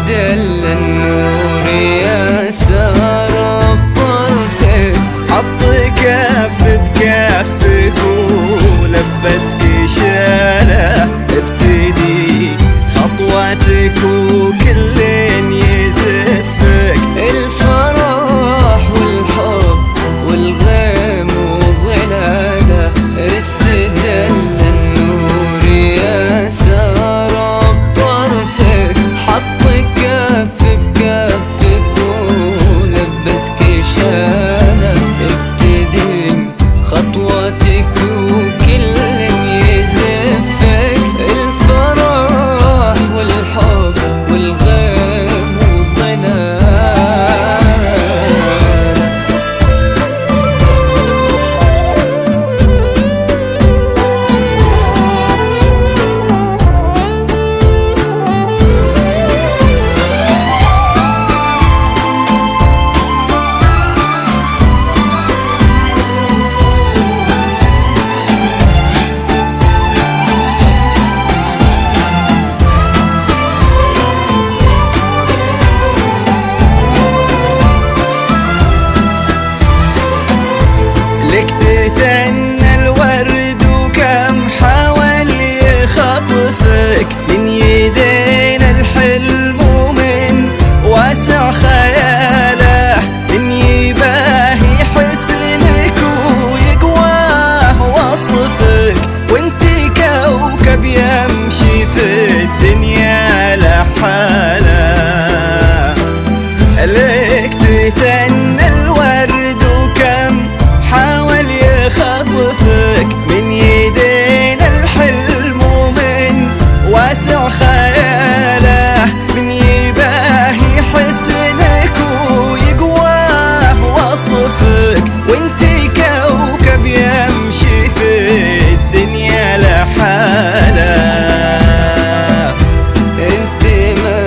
استدل النور يا سارة بطرفك، حط كف بكفك ولبسك شالة، ابتدي خطواتك وكل يزفك. الفرح والحب والغيم وظلاله، استدل النور يا سارة بطرفك، حط كف بكفك ولبسك شالة، ابتدي خطواتك وكل يزفك. الفرح والحب والغيم وظلاله. لك تثنى الورد وكم حاول يخطفك، من يدين الحلم ومن واسع خياله، من يباهي حسنك ويقواه وصفك، وانتي كوكب يمشي في الدنيا لحاله. لك تثنى الورد وكم حاول يخطفك، من يدين الحلم ومن واسع خياله، من يباهي حسنك ويقواه وصفك، وانتي كوكب يمشي في الدنيا لحاله. انت ما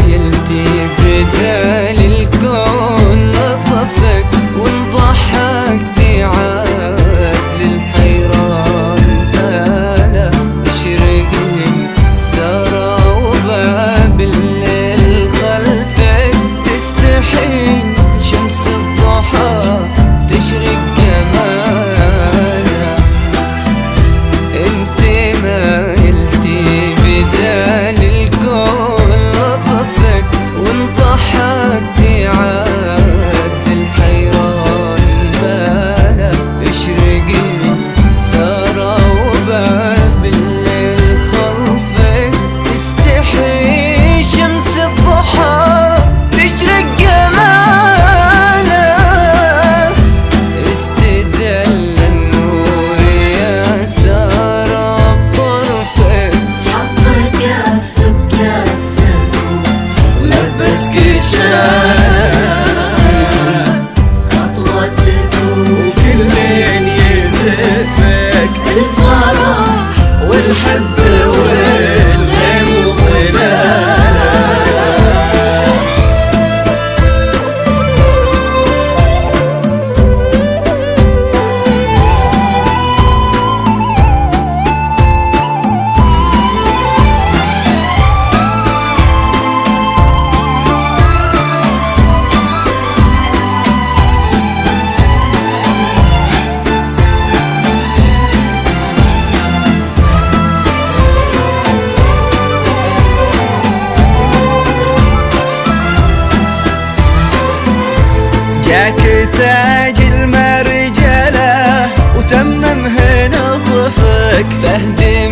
يلتي بدال الكون لطفك، وانضحكتي عاد للحيران باله، تشرق من سارة وباب الليل خلفك، تستحي شمس الضحى تشرق جمالها. انت ما يلتي بدال الكون لطفك، وانضحكتي عاد للحيران باله، اشرقي من سارة وباب الليل خلفك، تستحي شمس الضحى تشرق جمالها. استدل النور يا سارة بطرفك، حط كف بكفك ولبسك شالة، خطوتك وكل يزفك. الفرح والحب والغيم وظلاله. جاك تاج المرجلة وتممه نصفك، بهدي